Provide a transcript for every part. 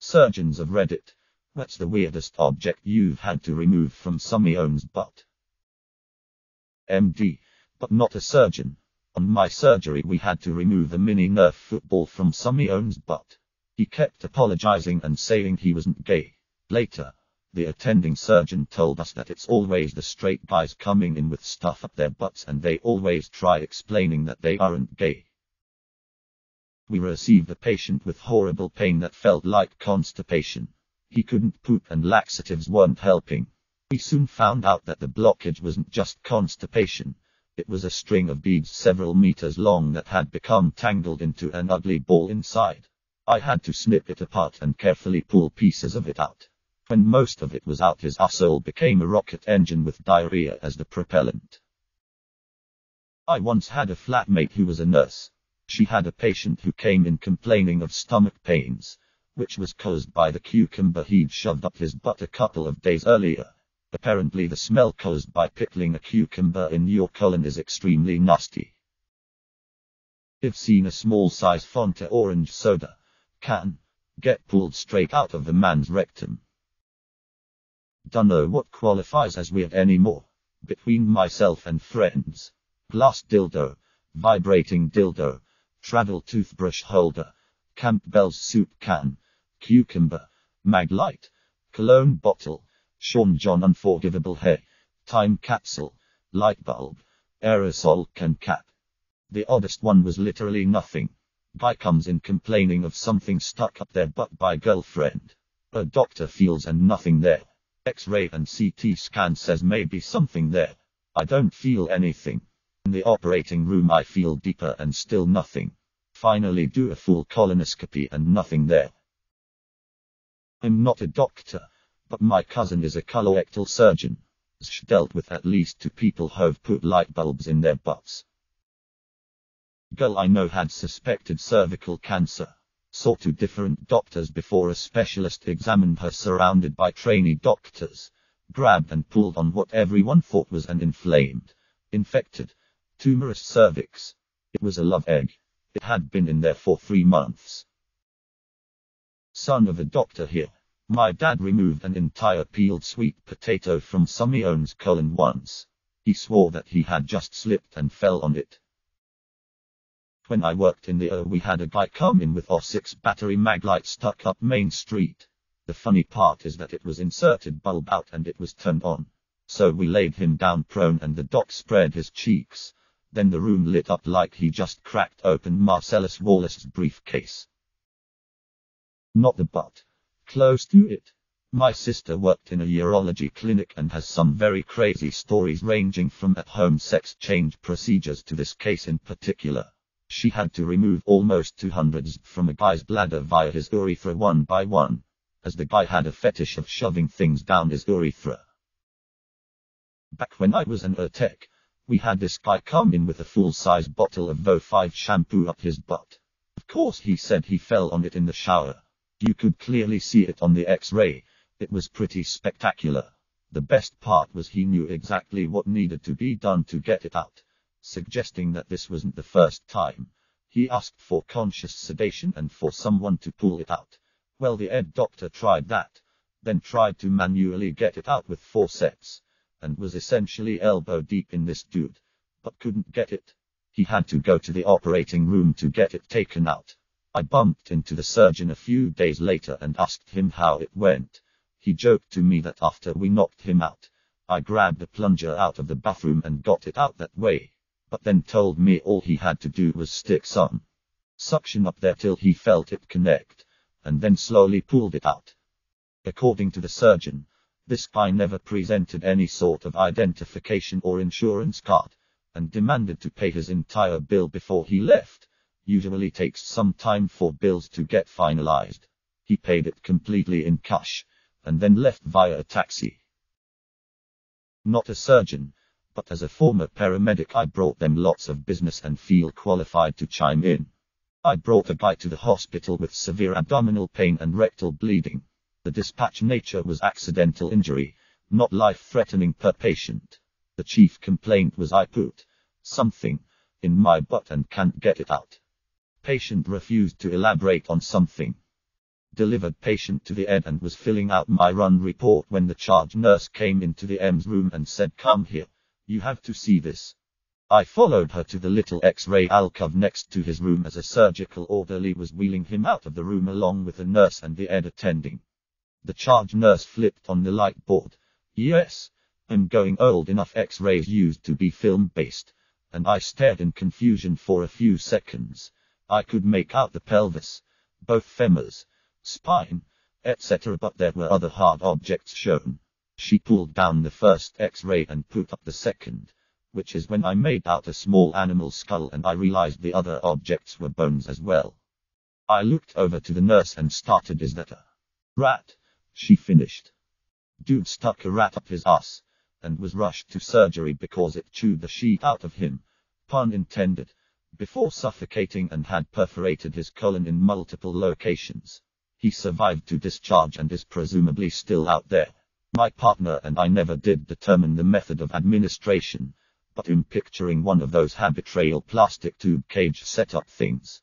Surgeons of Reddit. What's the weirdest object you've had to remove from someone's butt? MD. But not a surgeon. On my surgery we had to remove a mini Nerf football from someone's butt. He kept apologizing and saying he wasn't gay. Later, the attending surgeon told us that it's always the straight guys coming in with stuff up their butts and they always try explaining that they aren't gay. We received a patient with horrible pain that felt like constipation. He couldn't poop and laxatives weren't helping. We soon found out that the blockage wasn't just constipation. It was a string of beads several meters long that had become tangled into an ugly ball inside. I had to snip it apart and carefully pull pieces of it out. When most of it was out, his asshole became a rocket engine with diarrhea as the propellant. I once had a flatmate who was a nurse. She had a patient who came in complaining of stomach pains, which was caused by the cucumber he'd shoved up his butt a couple of days earlier. Apparently the smell caused by pickling a cucumber in your colon is extremely nasty. I've seen a small size Fanta orange soda can get pulled straight out of the man's rectum. Dunno what qualifies as weird anymore. Between myself and friends. Glass dildo, vibrating dildo, travel toothbrush holder, Campbell's soup can, cucumber, mag light, cologne bottle, Sean John unforgivable hair, time capsule, light bulb, aerosol can cap. The oddest one was literally nothing. Guy comes in complaining of something stuck up their butt by girlfriend. A doctor feels and nothing there. X-ray and CT scan says maybe something there. I don't feel anything. In the operating room I feel deeper and still nothing. Finally do a full colonoscopy and nothing there. I'm not a doctor, but my cousin is a colorectal surgeon. She dealt with at least 2 people who've put light bulbs in their butts. Girl I know had suspected cervical cancer. Saw 2 different doctors before a specialist examined her surrounded by trainee doctors. Grabbed and pulled on what everyone thought was an inflamed, infected, tumorous cervix. It was a love egg. It had been in there for 3 months. Son of a doctor here. My dad removed an entire peeled sweet potato from someone's colon once. He swore that he had just slipped and fell on it. When I worked in the OR we had a guy come in with a 6 battery mag light stuck up Main Street. The funny part is that it was inserted bulb out and it was turned on. So we laid him down prone and the doc spread his cheeks. Then the room lit up like he just cracked open Marcellus Wallace's briefcase. Not the butt. Close to it. My sister worked in a urology clinic and has some very crazy stories ranging from at-home sex change procedures to this case in particular. She had to remove almost 200 from a guy's bladder via his urethra one by one, as the guy had a fetish of shoving things down his urethra. Back when I was an tech, we had this guy come in with a full-size bottle of Vo5 shampoo up his butt. Of course he said he fell on it in the shower. You could clearly see it on the X-ray. It was pretty spectacular. The best part was he knew exactly what needed to be done to get it out, suggesting that this wasn't the first time. He asked for conscious sedation and for someone to pull it out. Well, the doctor tried that, then tried to manually get it out with forceps, and was essentially elbow deep in this dude, but couldn't get it. He had to go to the operating room to get it taken out. I bumped into the surgeon a few days later and asked him how it went. He joked to me that after we knocked him out, I grabbed the plunger out of the bathroom and got it out that way, but then told me all he had to do was stick some suction up there till he felt it connect, and then slowly pulled it out. According to the surgeon, this guy never presented any sort of identification or insurance card, and demanded to pay his entire bill before he left. Usually takes some time for bills to get finalized. He paid it completely in cash, and then left via a taxi. Not a surgeon, but as a former paramedic I brought them lots of business and feel qualified to chime in. I brought a guy to the hospital with severe abdominal pain and rectal bleeding. The dispatch nature was accidental injury, not life-threatening per patient. The chief complaint was I put something in my butt and can't get it out. Patient refused to elaborate on something. Delivered patient to the ED and was filling out my run report when the charge nurse came into the EMS room and said, "Come here. You have to see this." I followed her to the little X-ray alcove next to his room as a surgical orderly was wheeling him out of the room along with the nurse and the ED attending. The charge nurse flipped on the light board. "Yes, I'm going old enough. X-rays used to be film-based." And I stared in confusion for a few seconds. I could make out the pelvis, both femurs, spine, etc., but there were other hard objects shown. She pulled down the first X-ray and put up the second, which is when I made out a small animal skull and I realized the other objects were bones as well. I looked over to the nurse and started, "Is that a rat?" She finished. "Dude stuck a rat up his ass and was rushed to surgery because it chewed the sheet out of him, pun intended, before suffocating and had perforated his colon in multiple locations. He survived to discharge and is presumably still out there. My partner and I never did determine the method of administration, but I'm picturing one of those habit-rail plastic tube cage setup things."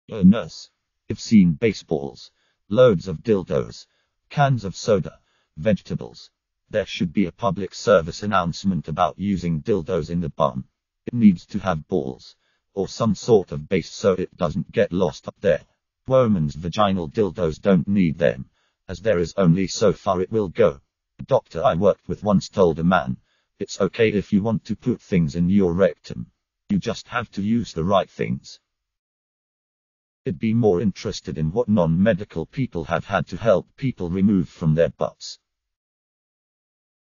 A nurse. "I've seen baseballs, loads of dildos, cans of soda, vegetables. There should be a public service announcement about using dildos in the bum. It needs to have balls, or some sort of base so it doesn't get lost up there. Women's vaginal dildos don't need them, as there is only so far it will go. A doctor I worked with once told a man, it's okay if you want to put things in your rectum. You just have to use the right things." I'd be more interested in what non-medical people have had to help people remove from their butts.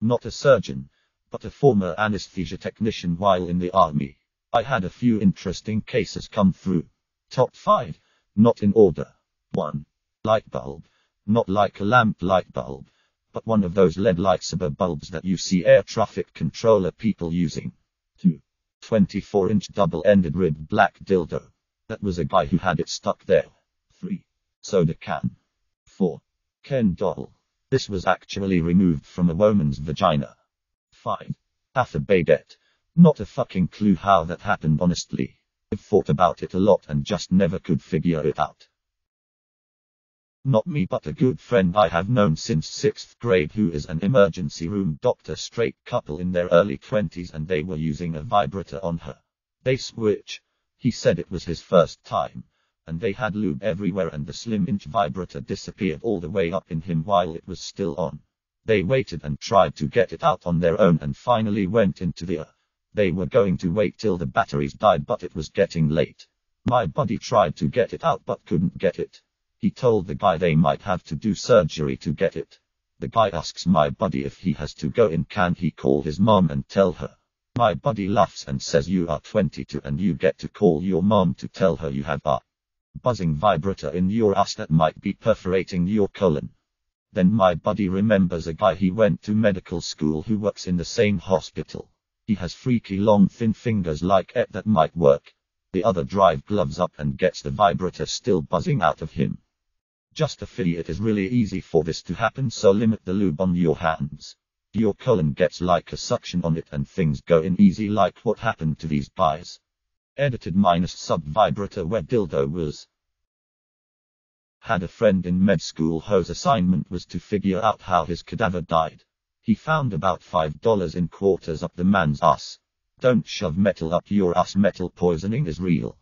Not a surgeon, but a former anesthesia technician while in the army. I had a few interesting cases come through. Top 5, not in order. 1. Light bulb. Not like a lamp light bulb, but one of those LED lightsaber bulbs that you see air traffic controller people using. 2. 24-inch double-ended ribbed black dildo. That was a guy who had it stuck there. 3. Soda can. 4. Ken doll. This was actually removed from a woman's vagina. 5. Half a baguette. Not a fucking clue how that happened, honestly. I've thought about it a lot and just never could figure it out. Not me, but a good friend I have known since 6th grade who is an emergency room doctor, straight couple in their early 20s, and they were using a vibrator on her. They switch. He said it was his first time, and they had lube everywhere and the slim-inch vibrator disappeared all the way up in him while it was still on. They waited and tried to get it out on their own and finally went into the They were going to wait till the batteries died, but it was getting late. My buddy tried to get it out but couldn't get it. He told the guy they might have to do surgery to get it. The guy asks my buddy if he has to go in, can he call his mom and tell her. My buddy laughs and says, "You are 22 and you get to call your mom to tell her you have a buzzing vibrator in your ass that might be perforating your colon." Then my buddy remembers a guy he went to medical school who works in the same hospital. He has freaky long thin fingers like it that might work. The other drive gloves up and gets the vibrator still buzzing out of him. Just a fee, it is really easy for this to happen, so limit the lube on your hands. Your colon gets like a suction on it and things go in easy, like what happened to these guys. Edited - sub vibrator where dildo was. Had a friend in med school whose assignment was to figure out how his cadaver died. He found about $5 in quarters up the man's ass. Don't shove metal up your ass, metal poisoning is real.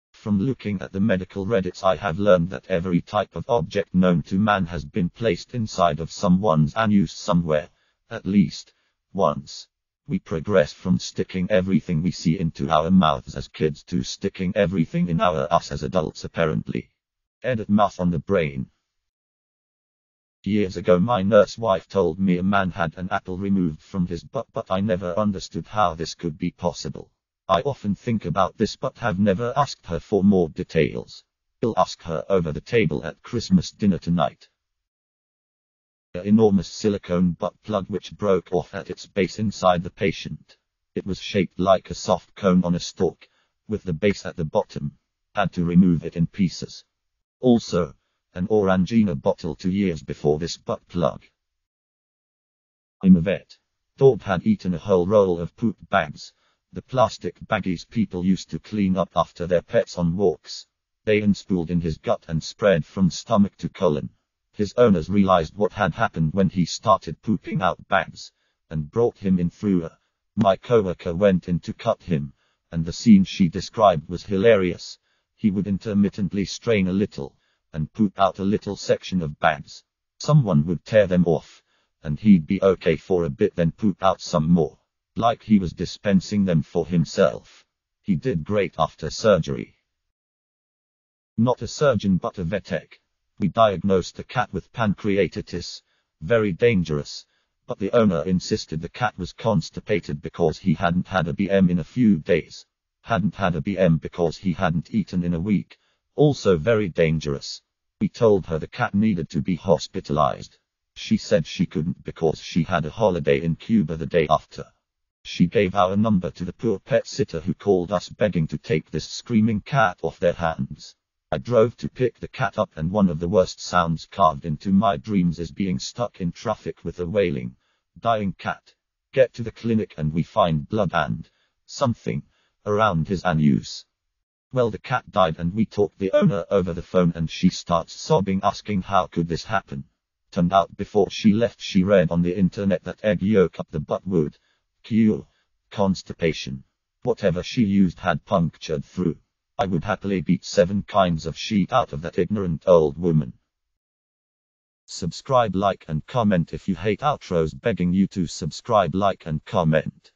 From looking at the medical Reddits, I have learned that every type of object known to man has been placed inside of someone's anus somewhere, at least once. We progress from sticking everything we see into our mouths as kids to sticking everything in our ass as adults, apparently. Edit math on the brain. Years ago, my nurse wife told me a man had an apple removed from his butt, but I never understood how this could be possible. I often think about this but have never asked her for more details. I'll ask her over the table at Christmas dinner tonight. An enormous silicone butt plug which broke off at its base inside the patient. It was shaped like a soft cone on a stalk, with the base at the bottom. Had to remove it in pieces. Also, an Orangina bottle 2 years before this butt plug. I'm a vet. Dog had eaten a whole roll of poop bags. The plastic baggies people used to clean up after their pets on walks. They unspooled in his gut and spread from stomach to colon. His owners realized what had happened when he started pooping out bags, and brought him in through her. My coworker went in to cut him, and the scene she described was hilarious. He would intermittently strain a little, and poop out a little section of bags. Someone would tear them off, and he'd be okay for a bit, then poop out some more, like he was dispensing them for himself. He did great after surgery. Not a surgeon but a vet tech. We diagnosed the cat with pancreatitis, very dangerous, but the owner insisted the cat was constipated because he hadn't had a BM in a few days. Hadn't had a BM because he hadn't eaten in a week, also very dangerous. We told her the cat needed to be hospitalized. She said she couldn't because she had a holiday in Cuba the day after. She gave our number to the poor pet sitter who called us begging to take this screaming cat off their hands. I drove to pick the cat up, and one of the worst sounds carved into my dreams is being stuck in traffic with a wailing, dying cat. Get to the clinic and we find blood and something around his anus. Well, the cat died and we talked the owner over the phone and she starts sobbing, asking how could this happen. Turned out before she left she read on the internet that egg yolk up the butt would cure constipation. Whatever she used had punctured through. I would happily beat 7 kinds of shit out of that ignorant old woman. Subscribe, like and comment if you hate outros. Begging you to subscribe, like and comment.